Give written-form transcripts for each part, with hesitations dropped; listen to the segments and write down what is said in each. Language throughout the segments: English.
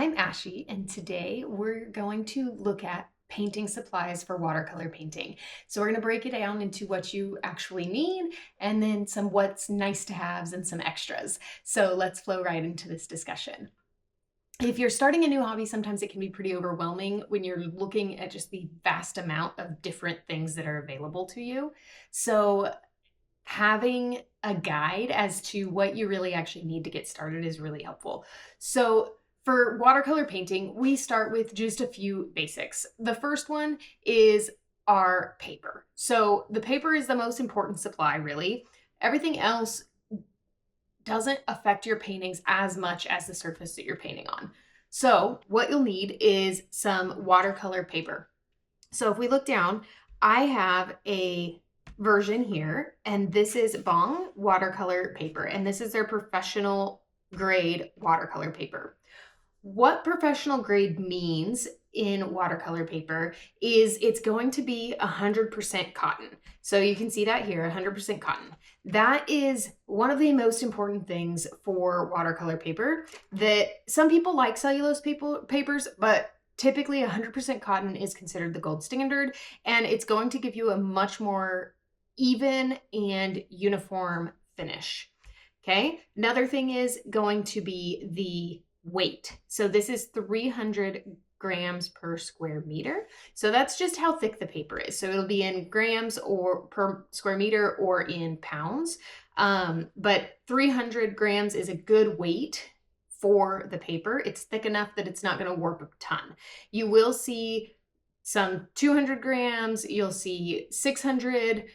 I'm Ashy, and today we're going to look at painting supplies for watercolor painting. So we're going to break it down into what you actually need and then some what's nice to haves and some extras. So let's flow right into this discussion. If you're starting a new hobby, sometimes it can be pretty overwhelming when you're looking at just the vast amount of different things that are available to you. So having a guide as to what you really actually need to get started is really helpful. So for watercolor painting, we start with just a few basics. The first one is our paper. So the paper is the most important supply, really. Everything else doesn't affect your paintings as much as the surface that you're painting on. So what you'll need is some watercolor paper. So if we look down, I have a version here, and this is Bong watercolor paper, and this is their professional grade watercolor paper. What professional grade means in watercolor paper is it's going to be 100% cotton. So you can see that here, 100% cotton. That is one of the most important things for watercolor paper. That some people like cellulose papers, but typically 100% cotton is considered the gold standard, and it's going to give you a much more even and uniform finish. Okay, another thing is going to be the weight. So this is 300 grams per square meter. So that's just how thick the paper is. So it'll be in grams or per square meter or in pounds. But 300 grams is a good weight for the paper. It's thick enough that it's not going to warp a ton. You will see some 200 grams, you'll see 600.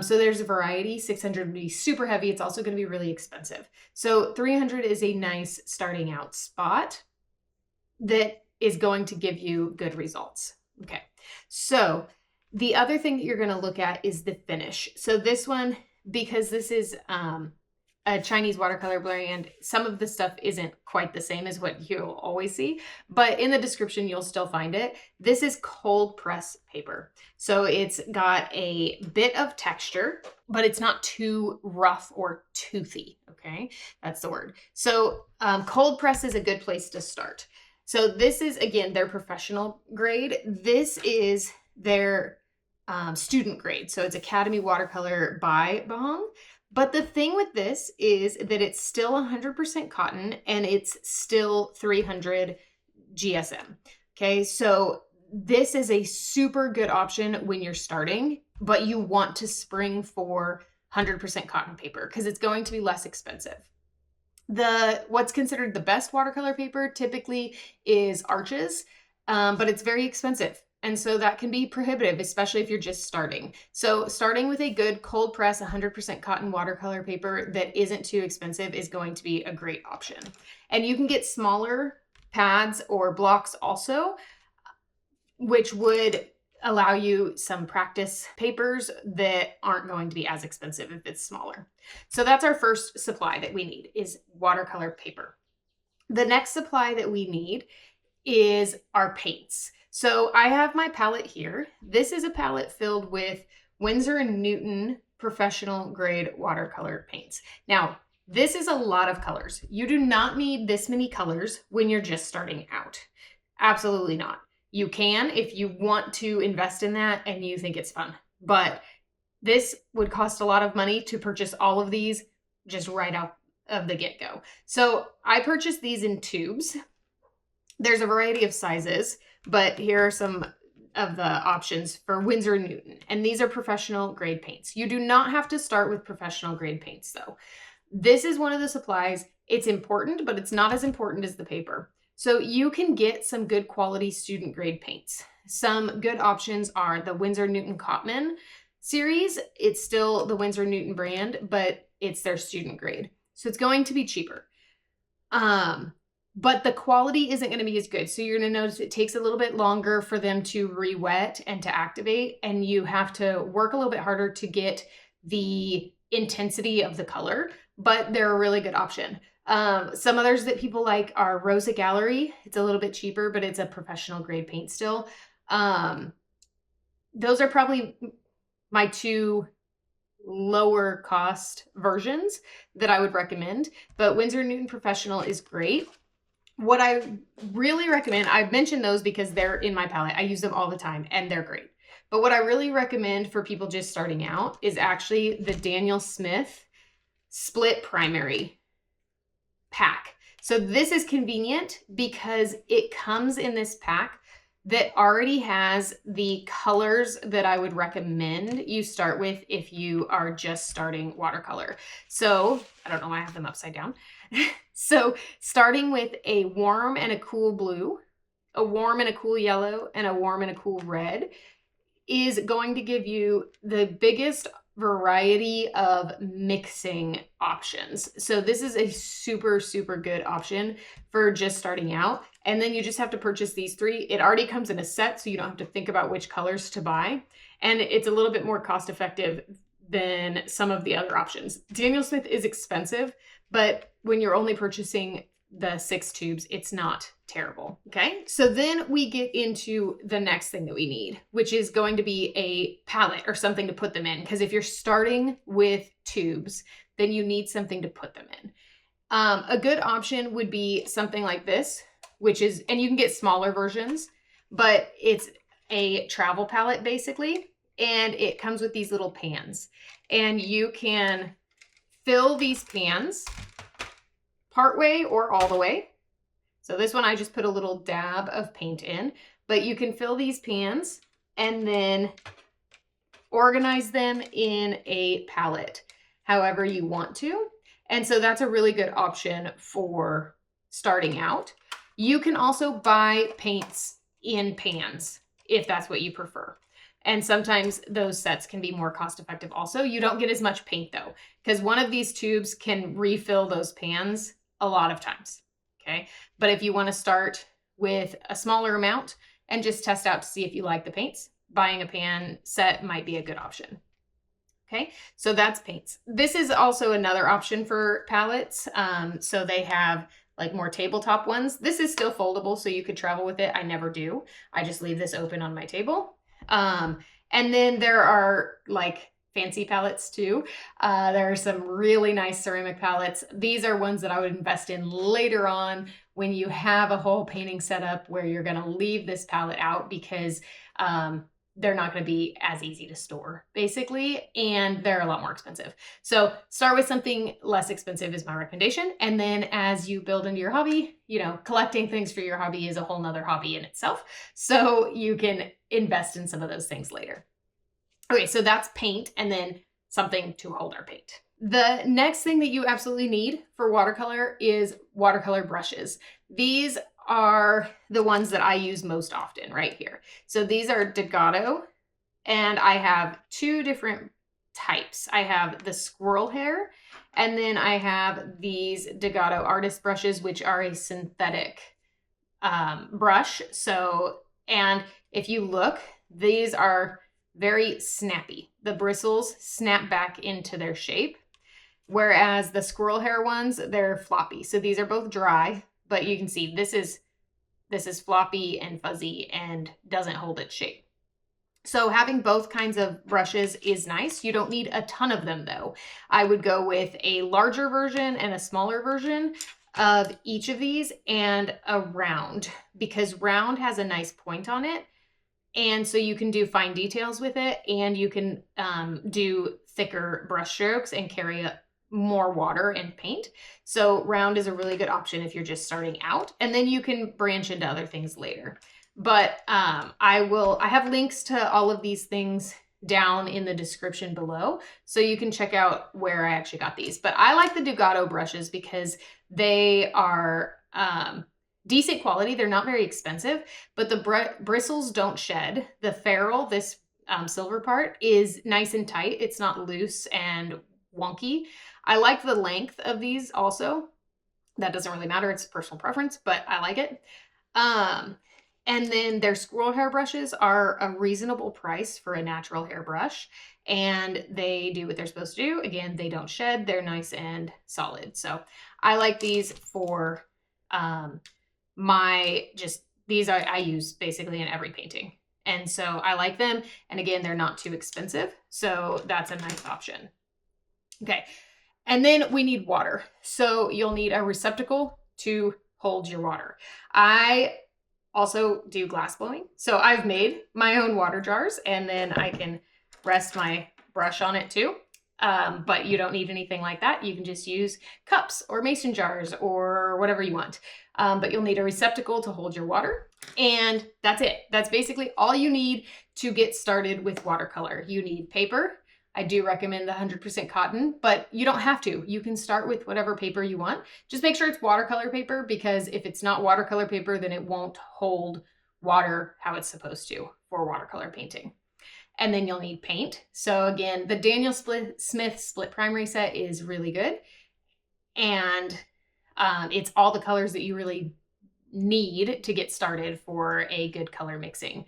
So there's a variety. 600 would be super heavy. It's also going to be really expensive. So 300 is a nice starting out spot that is going to give you good results. Okay. So the other thing that you're going to look at is the finish. So this one, because this is a Chinese watercolor brand, some of the stuff isn't quite the same as what you'll always see, but in the description, you'll still find it. This is cold press paper. So it's got a bit of texture, but it's not too rough or toothy. Okay, that's the word. So cold press is a good place to start. So this is, again, their professional grade. This is their student grade. So it's Academy Watercolor by Bong. But the thing with this is that it's still 100% cotton and it's still 300 GSM. Okay, so this is a super good option when you're starting, but you want to spring for 100% cotton paper because it's going to be less expensive. What's considered the best watercolor paper typically is Arches, but it's very expensive. And so that can be prohibitive, especially if you're just starting. So starting with a good cold press 100% cotton watercolor paper that isn't too expensive is going to be a great option. And you can get smaller pads or blocks also, which would allow you some practice papers that aren't going to be as expensive if it's smaller. So that's our first supply that we need is watercolor paper. The next supply that we need is our paints. So I have my palette here. This is a palette filled with Winsor & Newton professional grade watercolor paints. Now, this is a lot of colors. You do not need this many colors when you're just starting out. Absolutely not. You can if you want to invest in that and you think it's fun. But this would cost a lot of money to purchase all of these just right out of the get-go. So I purchased these in tubes. There's a variety of sizes, but here are some of the options for Winsor & Newton. And these are professional grade paints. You do not have to start with professional grade paints though. This is one of the supplies. It's important, but it's not as important as the paper. So you can get some good quality student grade paints. Some good options are the Winsor & Newton Cotman series. It's still the Winsor & Newton brand, but it's their student grade. So it's going to be cheaper. But the quality isn't going to be as good. So you're going to notice it takes a little bit longer for them to re-wet and to activate, and you have to work a little bit harder to get the intensity of the color, but they're a really good option. Some others that people like are Rosa Gallery. It's a little bit cheaper, but it's a professional grade paint still. Those are probably my two lower cost versions that I would recommend, but Winsor & Newton Professional is great. What I really recommend, I've mentioned those because they're in my palette. I use them all the time and they're great. But what I really recommend for people just starting out is actually the Daniel Smith Split Primary pack. So this is convenient because it comes in this pack that already has the colors that I would recommend you start with if you are just starting watercolor. So I don't know why I have them upside down. So starting with a warm and a cool blue, a warm and a cool yellow, and a warm and a cool red is going to give you the biggest variety of mixing options. So this is a super, super good option for just starting out. And then you just have to purchase these three. It already comes in a set, so you don't have to think about which colors to buy. And it's a little bit more cost effective than some of the other options. Daniel Smith is expensive, but when you're only purchasing the 6 tubes, it's not terrible. Okay, so then we get into the next thing that we need, which is going to be a palette or something to put them in. Because if you're starting with tubes, then you need something to put them in. A good option would be something like this, which is, and you can get smaller versions, but it's a travel palette basically, and it comes with these little pans, and you can fill these pans partway or all the way. So this one I just put a little dab of paint in, but you can fill these pans and then organize them in a palette however you want to. And so that's a really good option for starting out. You can also buy paints in pans if that's what you prefer. And sometimes those sets can be more cost effective also. You don't get as much paint though, because one of these tubes can refill those pans a lot of times, okay? But if you want to start with a smaller amount and just test out to see if you like the paints, buying a pan set might be a good option. Okay, so that's paints. This is also another option for palettes. So they have like more tabletop ones. This is still foldable, so you could travel with it. I never do. I just leave this open on my table. And then there are like fancy palettes too. There are some really nice ceramic palettes. These are ones that I would invest in later on when you have a whole painting setup where you're going to leave this palette out because they're not going to be as easy to store basically, and they're a lot more expensive. So start with something less expensive is my recommendation. And then as you build into your hobby, you know, collecting things for your hobby is a whole nother hobby in itself. So you can invest in some of those things later. Okay, so that's paint and then something to hold our paint. The next thing that you absolutely need for watercolor is watercolor brushes. These are the ones that I use most often right here. So these are Degato, and I have 2 different types. I have the squirrel hair, and then I have these Degato artist brushes, which are a synthetic brush. So, and if you look, these are very snappy. The bristles snap back into their shape, whereas the squirrel hair ones, they're floppy. So these are both dry, but you can see this is floppy and fuzzy and doesn't hold its shape. So having both kinds of brushes is nice. You don't need a ton of them though. I would go with a larger version and a smaller version of each of these, and a round, because round has a nice point on it. And so you can do fine details with it, and you can do thicker brush strokes and carry more water and paint. So round is a really good option if you're just starting out, and then you can branch into other things later. But I have links to all of these things down in the description below, so you can check out where I actually got these. But I like the Degato brushes because they are decent quality. They're not very expensive, but the bristles don't shed. The ferrule, this silver part, is nice and tight. It's not loose and wonky. I like the length of these also. That doesn't really matter. It's personal preference, but I like it. And then their squirrel hair brushes are a reasonable price for a natural hair brush, and they do what they're supposed to do. Again, they don't shed. They're nice and solid. So I like these for these I use basically in every painting. And so I like them. And again, they're not too expensive. So that's a nice option. Okay. And then we need water. So you'll need a receptacle to hold your water. I also do glass blowing. So I've made my own water jars, and then I can rest my brush on it too. But you don't need anything like that. You can just use cups or mason jars or whatever you want. But you'll need a receptacle to hold your water. And that's it. That's basically all you need to get started with watercolor. You need paper. I do recommend the 100% cotton, but you don't have to. You can start with whatever paper you want. Just make sure it's watercolor paper, because if it's not watercolor paper, then it won't hold water how it's supposed to for watercolor painting. And then you'll need paint. So again, the Daniel Smith Split Primary set is really good. And it's all the colors that you really need to get started for a good color mixing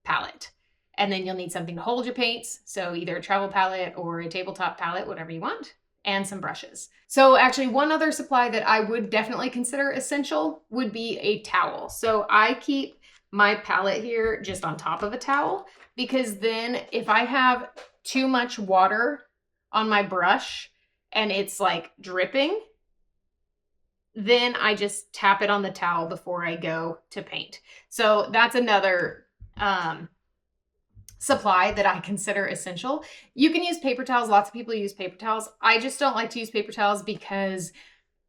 palette. And then you'll need something to hold your paints. So either a travel palette or a tabletop palette, whatever you want, and some brushes. So actually one other supply that I would definitely consider essential would be a towel. So I keep my palette here just on top of a towel, because then if I have too much water on my brush and it's like dripping, then I just tap it on the towel before I go to paint. So that's another supply that I consider essential. You can use paper towels. Lots of people use paper towels. I just don't like to use paper towels because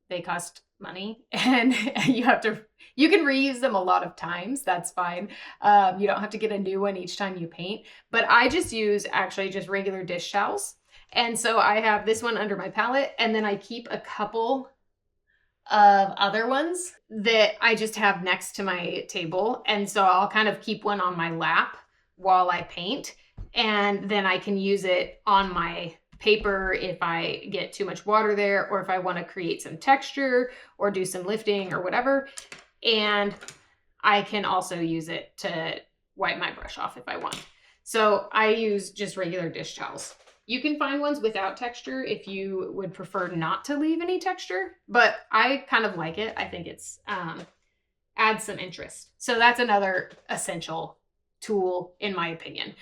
they cost money, and you can reuse them a lot of times. That's fine. You don't have to get a new one each time you paint, but I just use actually just regular dish towels. And so I have this one under my palette, and then I keep a couple of other ones that I just have next to my table. And so I'll kind of keep one on my lap while I paint, and then I can use it on my paper if I get too much water there, or if I want to create some texture or do some lifting or whatever. And I can also use it to wipe my brush off if I want. So I use just regular dish towels. You can find ones without texture if you would prefer not to leave any texture, but I kind of like it. I think it's adds some interest. So that's another essential tool in my opinion.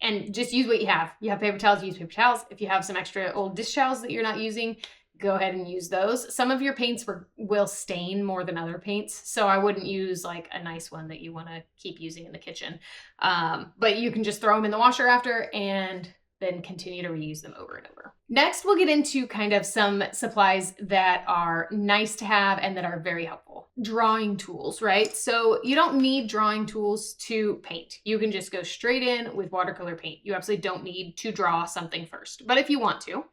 And just use what you have. You have paper towels, use paper towels. If you have some extra old dish towels that you're not using, go ahead and use those. Some of your paints will stain more than other paints, so I wouldn't use like a nice one that you want to keep using in the kitchen. But you can just throw them in the washer after and then continue to reuse them over and over. Next, we'll get into kind of some supplies that are nice to have and that are very helpful. Drawing tools, right? So you don't need drawing tools to paint. You can just go straight in with watercolor paint. You absolutely don't need to draw something first, but if you want to.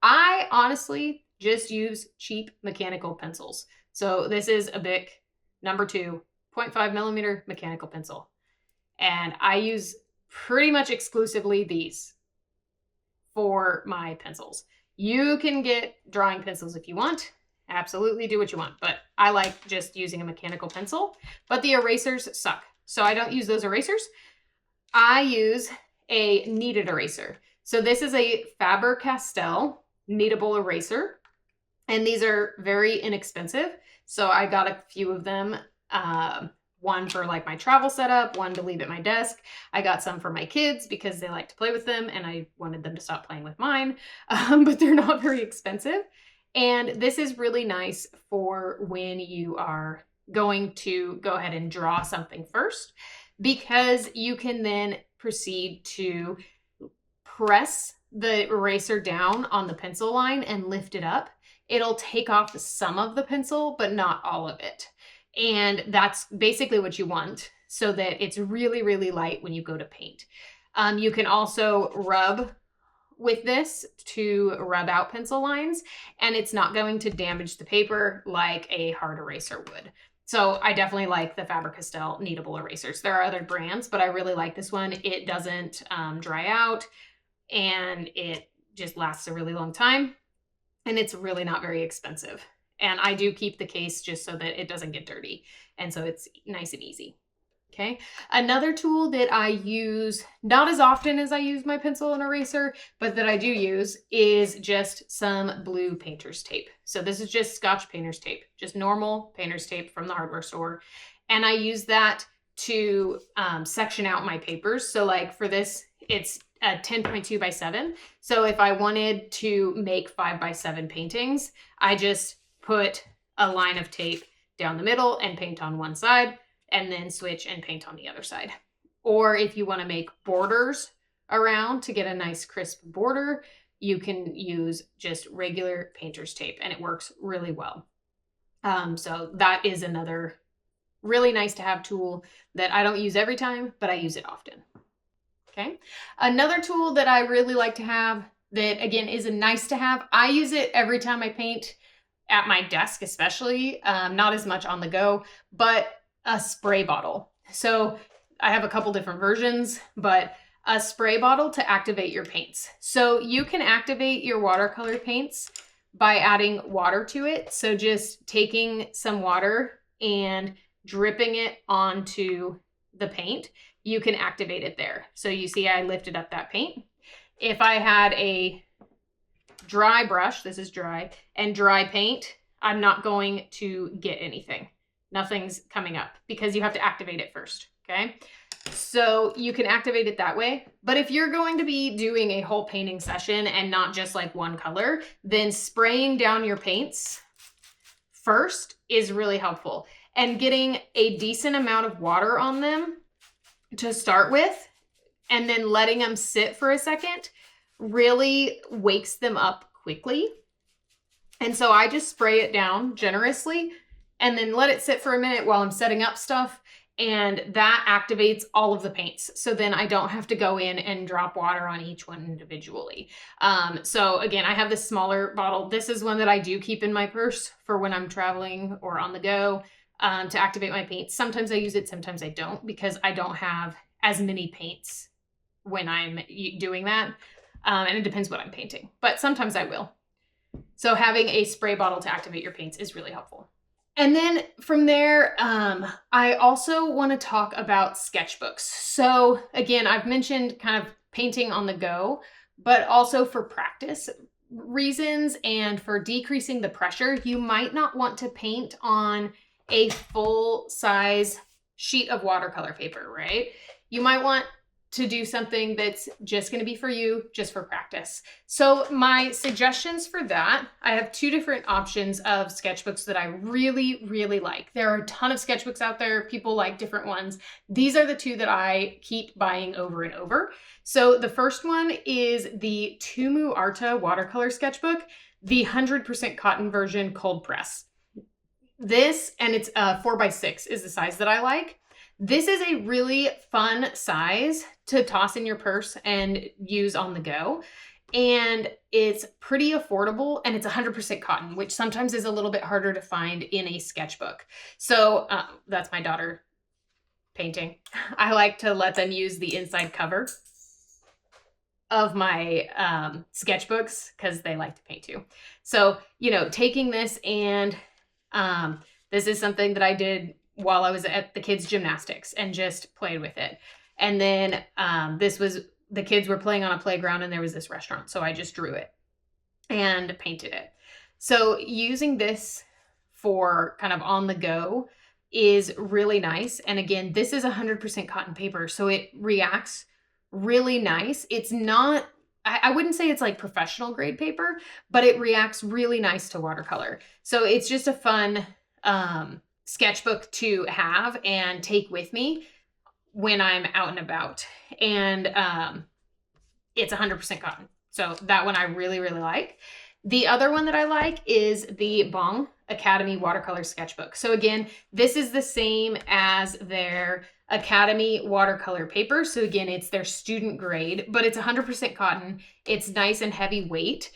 I honestly just use cheap mechanical pencils. So this is a Bic number 2, 0.5 millimeter mechanical pencil. And I use pretty much exclusively these for my pencils. You can get drawing pencils if you want. Absolutely do what you want, but I like just using a mechanical pencil. But the erasers suck, so I don't use those erasers. I use a kneaded eraser. So this is a Faber-Castell kneadable eraser, and these are very inexpensive. So I got a few of them. One for like my travel setup, one to leave at my desk. I got some for my kids because they like to play with them and I wanted them to stop playing with mine, but they're not very expensive. And this is really nice for when you are going to go ahead and draw something first, because you can then proceed to press the eraser down on the pencil line and lift it up. It'll take off some of the pencil, but not all of it. And that's basically what you want, so that it's really, really light when you go to paint. You can also rub with this to rub out pencil lines, and it's not going to damage the paper like a hard eraser would. So I definitely like the Faber-Castell kneadable erasers. There are other brands, but I really like this one. It doesn't dry out, and it just lasts a really long time, and it's really not very expensive. And I do keep the case just so that it doesn't get dirty. And so it's nice and easy. Okay. Another tool that I use, not as often as I use my pencil and eraser, but that I do use is just some blue painter's tape. So this is just Scotch painter's tape, just normal painter's tape from the hardware store. And I use that to section out my papers. So like for this, it's a 10.2 by 7. So if I wanted to make 5 by 7 paintings, I just put a line of tape down the middle and paint on one side, and then switch and paint on the other side. Or if you want to make borders around to get a nice crisp border, you can use just regular painter's tape, and it works really well. So that is another really nice to have tool that I don't use every time, but I use it often. Okay. Another tool that I really like to have that, again, is a nice to have. I use it every time I paint at my desk, especially, not as much on the go, but a spray bottle. So I have a couple different versions, but a spray bottle to activate your paints. So you can activate your watercolor paints by adding water to it. So just taking some water and dripping it onto the paint, you can activate it there. So you see I lifted up that paint. If I had a dry brush, this is dry, and dry paint, I'm not going to get anything. Nothing's coming up because you have to activate it first, okay? So you can activate it that way. But if you're going to be doing a whole painting session and not just like one color, then spraying down your paints first is really helpful. And getting a decent amount of water on them to start with, and then letting them sit for a second really wakes them up quickly. And so I just spray it down generously and then let it sit for a minute while I'm setting up stuff. And that activates all of the paints. So then I don't have to go in and drop water on each one individually. So again, I have this smaller bottle. This is one that I do keep in my purse for when I'm traveling or on the go to activate my paints. Sometimes I use it, sometimes I don't, because I don't have as many paints when I'm doing that. And it depends what I'm painting, but sometimes I will. So having a spray bottle to activate your paints is really helpful. And then from there, I also want to talk about sketchbooks. So again, I've mentioned kind of painting on the go, but also for practice reasons and for decreasing the pressure, you might not want to paint on a full size sheet of watercolor paper, right? You might want to do something that's just going to be for you, just for practice. So my suggestions for that, I have two different options of sketchbooks that I really, really like. There are a ton of sketchbooks out there. People like different ones. These are the two that I keep buying over and over. So the first one is the Tumu Arta watercolor sketchbook, the 100% cotton version cold press. This, and it's 4x6 is the size that I like. This is a really fun size to toss in your purse and use on the go. And it's pretty affordable, and it's 100% cotton, which sometimes is a little bit harder to find in a sketchbook. So that's my daughter painting. I like to let them use the inside cover of my sketchbooks because they like to paint too. So, you know, taking this and this is something that I did while I was at the kids' gymnastics and just played with it. And then this was, the kids were playing on a playground and there was this restaurant. So I just drew it and painted it. So using this for kind of on the go is really nice. And again, this is 100% cotton paper. So it reacts really nice. It's not, I wouldn't say it's like professional grade paper, but it reacts really nice to watercolor. So it's just a fun sketchbook to have and take with me when I'm out and about. And it's 100% cotton. So that one I really, really like. The other one that I like is the Bong Academy watercolor sketchbook. So again, this is the same as their Academy watercolor paper. So again, it's their student grade, but it's 100% cotton. It's nice and heavy weight.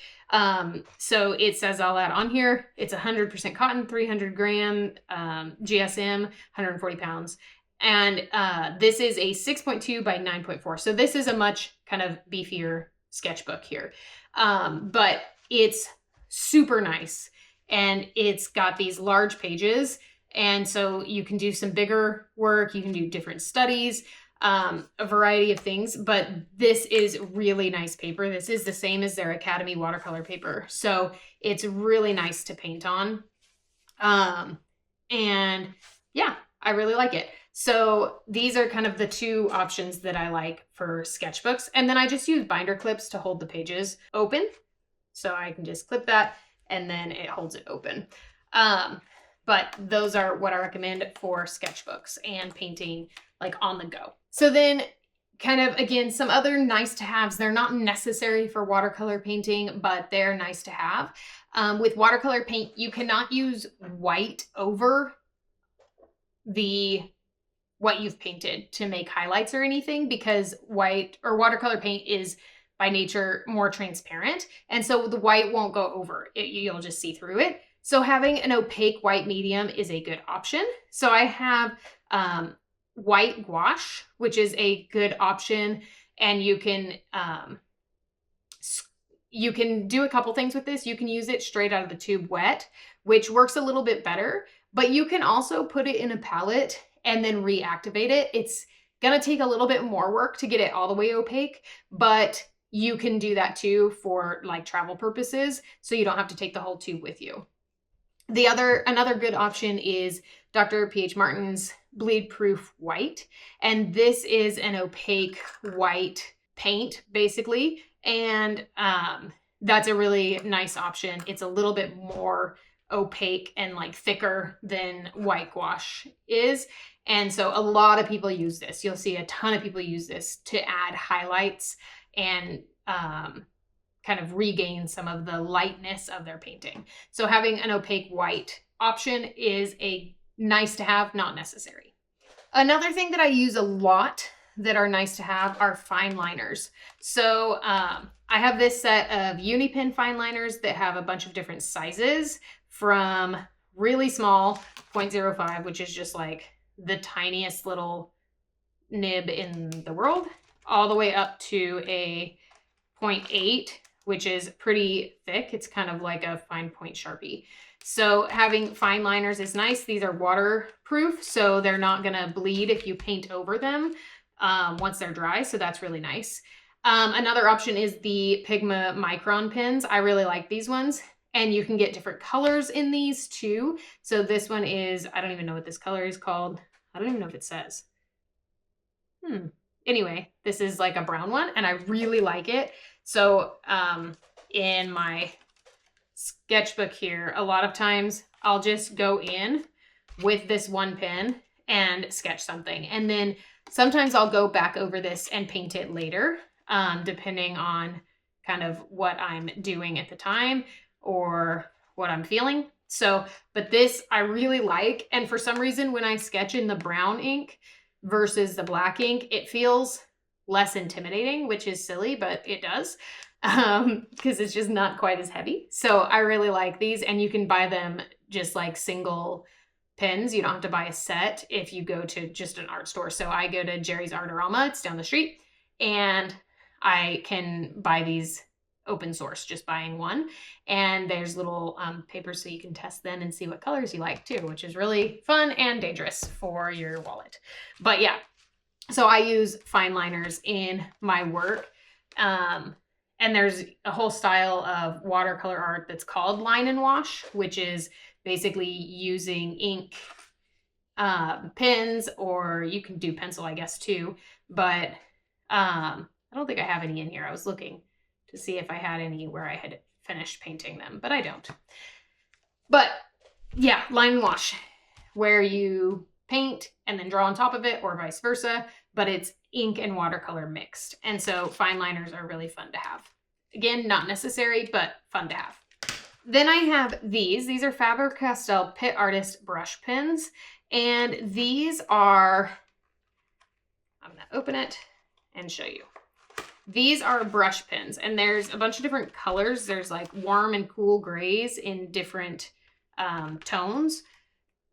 So it says all that on here. It's 100% cotton, 300 gram, GSM, 140 pounds. And this is a 6.2 by 9.4. So this is a much kind of beefier sketchbook here. But it's super nice. And it's got these large pages. And so you can do some bigger work. You can do different studies, a variety of things. But this is really nice paper. This is the same as their Academy watercolor paper. So it's really nice to paint on. And yeah, I really like it. So these are kind of the two options that I like for sketchbooks. And then I just use binder clips to hold the pages open. So I can just clip that and then it holds it open. but those are what I recommend for sketchbooks and painting like on the go. So then kind of, again, some other nice to haves. They're not necessary for watercolor painting, but they're nice to have. With watercolor paint, you cannot use white over what you've painted to make highlights or anything, because white or watercolor paint is by nature more transparent. And so the white won't go over it. You'll just see through it. So having an opaque white medium is a good option. So I have white gouache, which is a good option. And you can do a couple things with this. You can use it straight out of the tube wet, which works a little bit better, but you can also put it in a palette and then reactivate it. It's gonna take a little bit more work to get it all the way opaque, but you can do that too for like travel purposes, so you don't have to take the whole tube with you. Another good option is Dr. P.H. Martin's Bleed Proof White, and this is an opaque white paint basically, and that's a really nice option. It's a little bit more opaque and like thicker than white gouache is. And so a lot of people use this. You'll see a ton of people use this to add highlights and kind of regain some of the lightness of their painting. So having an opaque white option is a nice to have, not necessary. Another thing that I use a lot that are nice to have are fine liners. So I have this set of Unipen fine liners that have a bunch of different sizes, from really small 0.05, which is just like the tiniest little nib in the world, all the way up to a 0.8, which is pretty thick. It's kind of like a fine point Sharpie. So having fine liners is nice. These are waterproof, so they're not gonna bleed if you paint over them once they're dry, so that's really nice. Another option is the Pigma Micron pens. I really like these ones. And you can get different colors in these too. So this one is, I don't even know what this color is called. I don't even know if it says. Anyway, this is like a brown one and I really like it. So in my sketchbook here, a lot of times I'll just go in with this one pen and sketch something. And then sometimes I'll go back over this and paint it later, depending on kind of what I'm doing at the time or what I'm feeling. So, but this I really like. And for some reason, when I sketch in the brown ink versus the black ink, it feels less intimidating, which is silly, but it does, because it's just not quite as heavy. So I really like these, and you can buy them just like single pens. You don't have to buy a set if you go to just an art store. So I go to Jerry's Artorama, it's down the street, and I can buy these open source, just buying one. And there's little papers so you can test them and see what colors you like too, which is really fun and dangerous for your wallet. But yeah, so I use fine liners in my work. And there's a whole style of watercolor art that's called line and wash, which is basically using ink, pens, or you can do pencil, I guess, too. But I don't think I have any in here. I was looking to see if I had any where I had finished painting them, but I don't. But yeah, line and wash, where you paint and then draw on top of it, or vice versa, but it's ink and watercolor mixed. And so fine liners are really fun to have. Again, not necessary, but fun to have. Then I have these. These are Faber-Castell Pit Artist brush pens. And these are, I'm gonna open it and show you. These are brush pens, and there's a bunch of different colors. There's like warm and cool grays in different tones,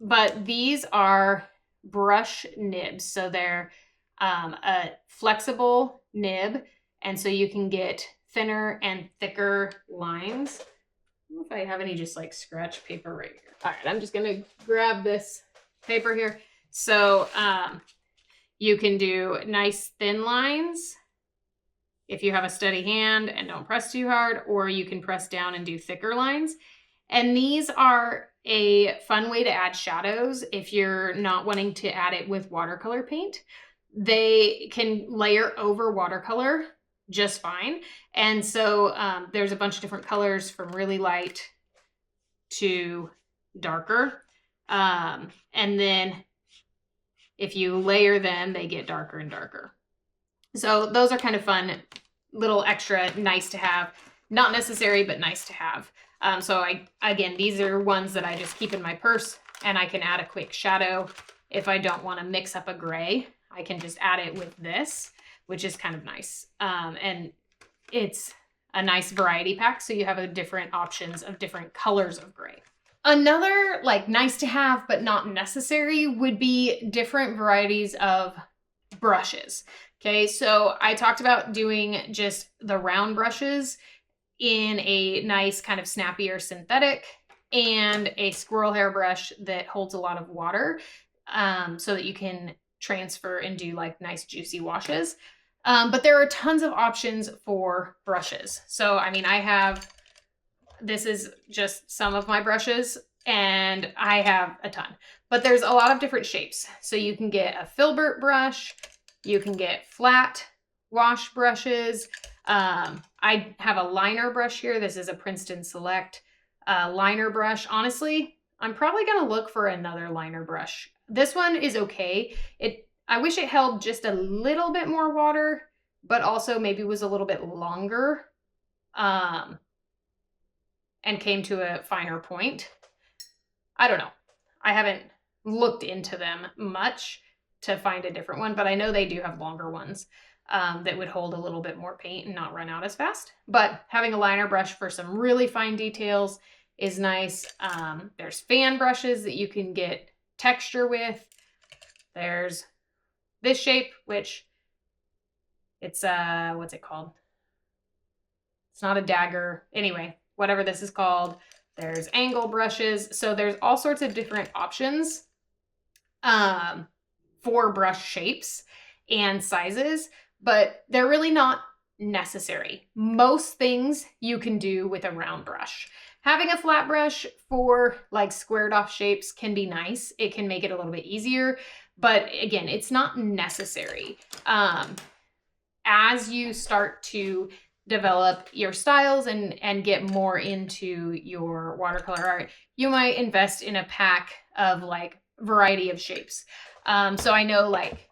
but these are brush nibs. So they're a flexible nib, and so you can get thinner and thicker lines. I don't know if I have any just like scratch paper right here. All right, I'm just gonna grab this paper here. So you can do nice thin lines if you have a steady hand and don't press too hard, or you can press down and do thicker lines. And these are a fun way to add shadows if you're not wanting to add it with watercolor paint. They can layer over watercolor just fine. And so there's a bunch of different colors from really light to darker. And then if you layer them, they get darker and darker. So those are kind of fun, little extra, nice to have. Not necessary, but nice to have. So again, these are ones that I just keep in my purse, and I can add a quick shadow. If I don't want to mix up a gray, I can just add it with this, which is kind of nice. And it's a nice variety pack, so you have a different options of different colors of gray. Another like nice to have but not necessary would be different varieties of brushes. Okay, so I talked about doing just the round brushes in a nice kind of snappier synthetic, and a squirrel hair brush that holds a lot of water, so that you can transfer and do like nice juicy washes. But there are tons of options for brushes. So I mean, this is just some of my brushes, and I have a ton, but there's a lot of different shapes. So you can get a filbert brush, you can get flat wash brushes. I have a liner brush here. This is a Princeton Select liner brush. Honestly, I'm probably gonna look for another liner brush. This one is okay. I wish it held just a little bit more water, but also maybe was a little bit longer. And came to a finer point. I don't know. I haven't looked into them much to find a different one, but I know they do have longer ones that would hold a little bit more paint and not run out as fast. But having a liner brush for some really fine details is nice. There's fan brushes that you can get texture with. There's this shape, which it's, what's it called? It's not a dagger. Anyway, whatever this is called. There's angle brushes. So there's all sorts of different options for brush shapes and sizes, but they're really not necessary. Most things you can do with a round brush. Having a flat brush for like squared off shapes can be nice. It can make it a little bit easier, but again, it's not necessary. As you start to develop your styles and get more into your watercolor art, you might invest in a pack of like variety of shapes. So I know like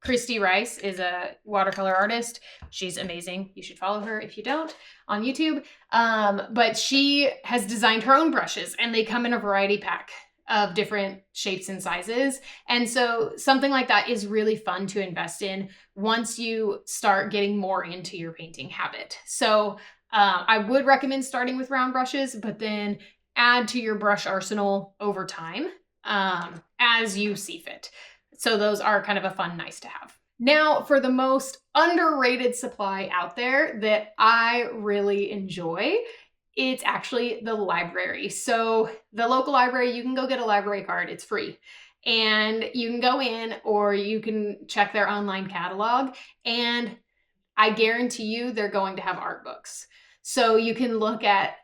Christy Rice is a watercolor artist. She's amazing. You should follow her if you don't on YouTube. But she has designed her own brushes, and they come in a variety pack of different shapes and sizes. And so something like that is really fun to invest in once you start getting more into your painting habit. So I would recommend starting with round brushes, but then add to your brush arsenal over time as you see fit. So those are kind of a fun, nice to have. Now, for the most underrated supply out there that I really enjoy, it's actually the library. So the local library, you can go get a library card. It's free. And you can go in, or you can check their online catalog, and I guarantee you they're going to have art books. So you can look at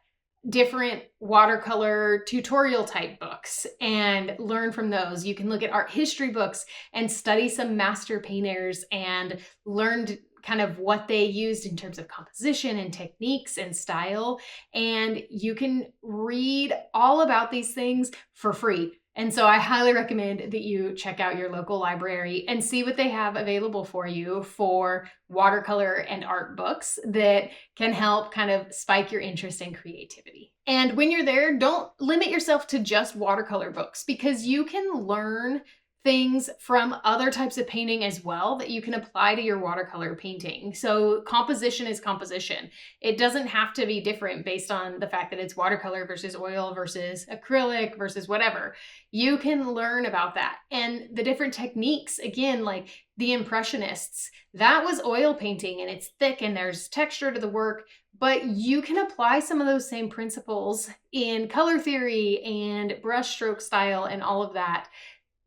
different watercolor tutorial type books and learn from those. You can look at art history books and study some master painters and learn kind of what they used in terms of composition and techniques and style. And you can read all about these things for free. And so I highly recommend that you check out your local library and see what they have available for you for watercolor and art books that can help kind of spike your interest and creativity. And when you're there, don't limit yourself to just watercolor books, because you can learn things from other types of painting as well that you can apply to your watercolor painting. So composition is composition. It doesn't have to be different based on the fact that it's watercolor versus oil versus acrylic versus whatever. You can learn about that. And the different techniques, again, like the Impressionists, that was oil painting and it's thick and there's texture to the work, but you can apply some of those same principles in color theory and brush stroke style and all of that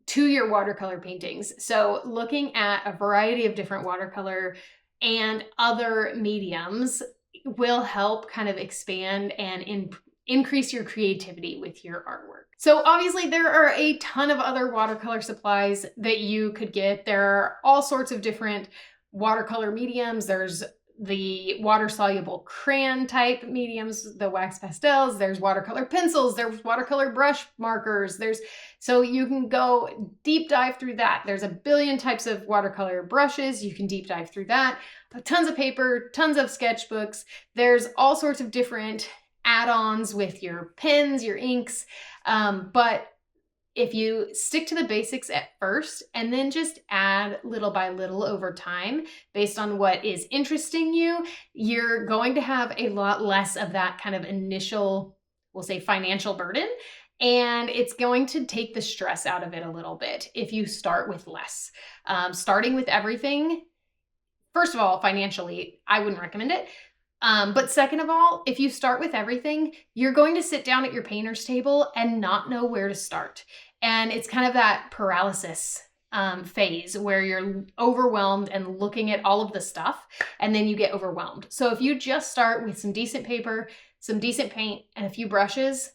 to your watercolor paintings. So looking at a variety of different watercolor and other mediums will help kind of expand and increase your creativity with your artwork. So obviously there are a ton of other watercolor supplies that you could get. There are all sorts of different watercolor mediums. There's the water-soluble crayon type mediums, the wax pastels, there's watercolor pencils, there's watercolor brush markers, so you can go deep dive through that. There's a billion types of watercolor brushes, you can deep dive through that. Tons of paper, tons of sketchbooks. There's all sorts of different add-ons with your pens, your inks, but if you stick to the basics at first and then just add little by little over time based on what is interesting you, you're going to have a lot less of that kind of initial, we'll say, financial burden. And it's going to take the stress out of it a little bit if you start with less. Starting with everything, first of all, financially, I wouldn't recommend it. But second of all, if you start with everything, you're going to sit down at your painter's table and not know where to start. And it's kind of that paralysis phase where you're overwhelmed and looking at all of the stuff, and then you get overwhelmed. So if you just start with some decent paper, some decent paint, and a few brushes,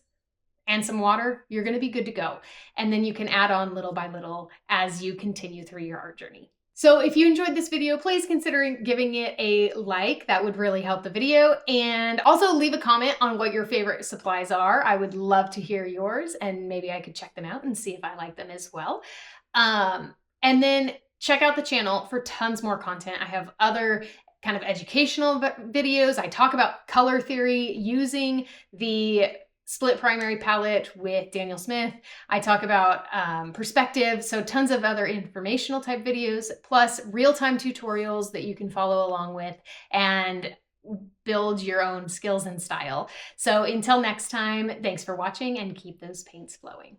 and some water, you're going to be good to go. And then you can add on little by little as you continue through your art journey. So if you enjoyed this video, please consider giving it a like. That would really help the video. And also leave a comment on what your favorite supplies are. I would love to hear yours, and maybe I could check them out and see if I like them as well. And then check out the channel for tons more content. I have other kind of educational videos. I talk about color theory using the split primary palette with Daniel Smith. I talk about perspective, so tons of other informational type videos, plus real-time tutorials that you can follow along with and build your own skills and style. So until next time, thanks for watching and keep those paints flowing.